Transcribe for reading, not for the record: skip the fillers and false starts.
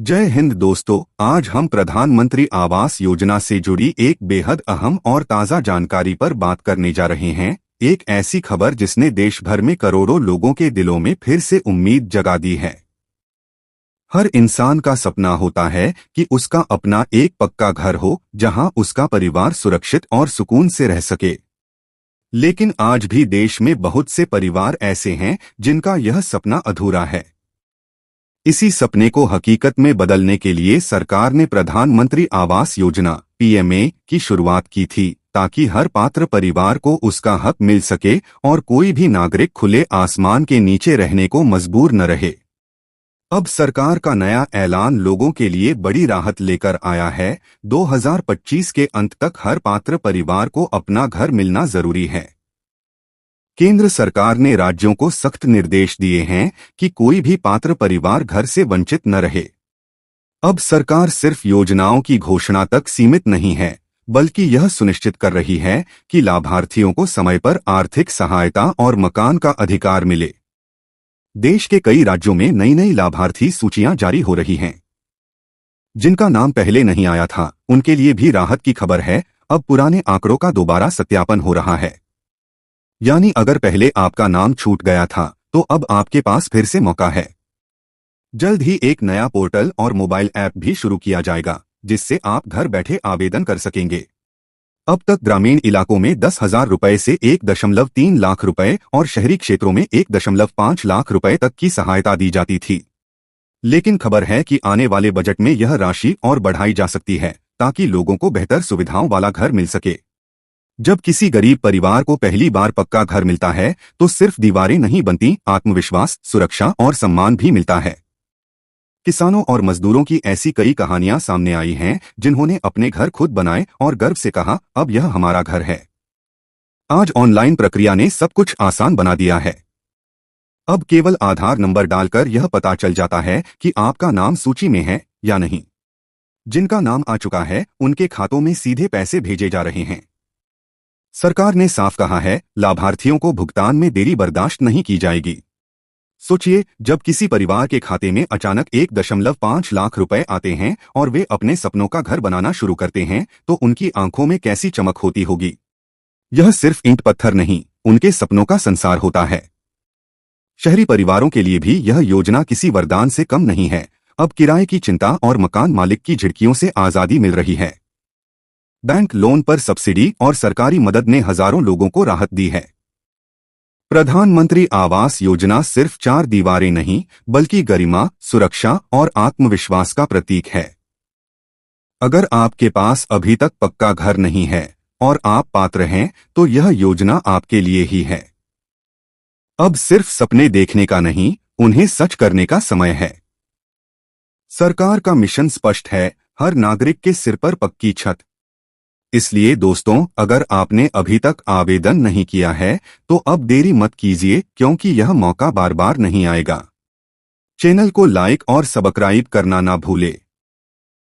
जय हिंद दोस्तों। आज हम प्रधानमंत्री आवास योजना से जुड़ी एक बेहद अहम और ताज़ा जानकारी पर बात करने जा रहे हैं। एक ऐसी खबर जिसने देश भर में करोड़ों लोगों के दिलों में फिर से उम्मीद जगा दी है। हर इंसान का सपना होता है कि उसका अपना एक पक्का घर हो, जहां उसका परिवार सुरक्षित और सुकून से रह सके। लेकिन आज भी देश में बहुत से परिवार ऐसे हैं जिनका यह सपना अधूरा है। इसी सपने को हकीकत में बदलने के लिए सरकार ने प्रधानमंत्री आवास योजना (पीएमए) की शुरुआत की थी, ताकि हर पात्र परिवार को उसका हक मिल सके और कोई भी नागरिक खुले आसमान के नीचे रहने को मजबूर न रहे। अब सरकार का नया ऐलान लोगों के लिए बड़ी राहत लेकर आया है। 2025 के अंत तक हर पात्र परिवार को अपना घर मिलना जरूरी है। केंद्र सरकार ने राज्यों को सख्त निर्देश दिए हैं कि कोई भी पात्र परिवार घर से वंचित न रहे। अब सरकार सिर्फ योजनाओं की घोषणा तक सीमित नहीं है, बल्कि यह सुनिश्चित कर रही है कि लाभार्थियों को समय पर आर्थिक सहायता और मकान का अधिकार मिले। देश के कई राज्यों में नई नई लाभार्थी सूचियां जारी हो रही हैं। जिनका नाम पहले नहीं आया था, उनके लिए भी राहत की खबर है। अब पुराने आंकड़ों का दोबारा सत्यापन हो रहा है। यानी अगर पहले आपका नाम छूट गया था, तो अब आपके पास फिर से मौका है। जल्द ही एक नया पोर्टल और मोबाइल ऐप भी शुरू किया जाएगा, जिससे आप घर बैठे आवेदन कर सकेंगे। अब तक ग्रामीण इलाकों में 10,000 रुपए से 1.3 लाख रुपए और शहरी क्षेत्रों में 1.5 लाख रुपए तक की सहायता दी जाती थी। लेकिन खबर है कि आने वाले बजट में यह राशि और बढ़ाई जा सकती है, ताकि लोगों को बेहतर सुविधाओं वाला घर मिल सके। जब किसी गरीब परिवार को पहली बार पक्का घर मिलता है, तो सिर्फ दीवारें नहीं बनती, आत्मविश्वास, सुरक्षा और सम्मान भी मिलता है। किसानों और मजदूरों की ऐसी कई कहानियां सामने आई हैं, जिन्होंने अपने घर खुद बनाए और गर्व से कहा, अब यह हमारा घर है। आज ऑनलाइन प्रक्रिया ने सब कुछ आसान बना दिया है। अब केवल आधार नंबर डालकर यह पता चल जाता है कि आपका नाम सूची में है या नहीं। जिनका नाम आ चुका है, उनके खातों में सीधे पैसे भेजे जा रहे हैं। सरकार ने साफ कहा है, लाभार्थियों को भुगतान में देरी बर्दाश्त नहीं की जाएगी। सोचिए, जब किसी परिवार के खाते में अचानक 1.5 लाख रुपए आते हैं और वे अपने सपनों का घर बनाना शुरू करते हैं, तो उनकी आंखों में कैसी चमक होती होगी। यह सिर्फ ईंट पत्थर नहीं, उनके सपनों का संसार होता है। शहरी परिवारों के लिए भी यह योजना किसी वरदान से कम नहीं है। अब किराए की चिंता और मकान मालिक की झिड़कियों से आजादी मिल रही है। बैंक लोन पर सब्सिडी और सरकारी मदद ने हजारों लोगों को राहत दी है। प्रधानमंत्री आवास योजना सिर्फ 4 दीवारें नहीं, बल्कि गरिमा, सुरक्षा और आत्मविश्वास का प्रतीक है। अगर आपके पास अभी तक पक्का घर नहीं है और आप पात्र हैं, तो यह योजना आपके लिए ही है। अब सिर्फ सपने देखने का नहीं, उन्हें सच करने का समय है। सरकार का मिशन स्पष्ट है, हर नागरिक के सिर पर पक्की छत। इसलिए दोस्तों, अगर आपने अभी तक आवेदन नहीं किया है, तो अब देरी मत कीजिए, क्योंकि यह मौका बार बार नहीं आएगा। चैनल को लाइक और सब्सक्राइब करना ना भूले।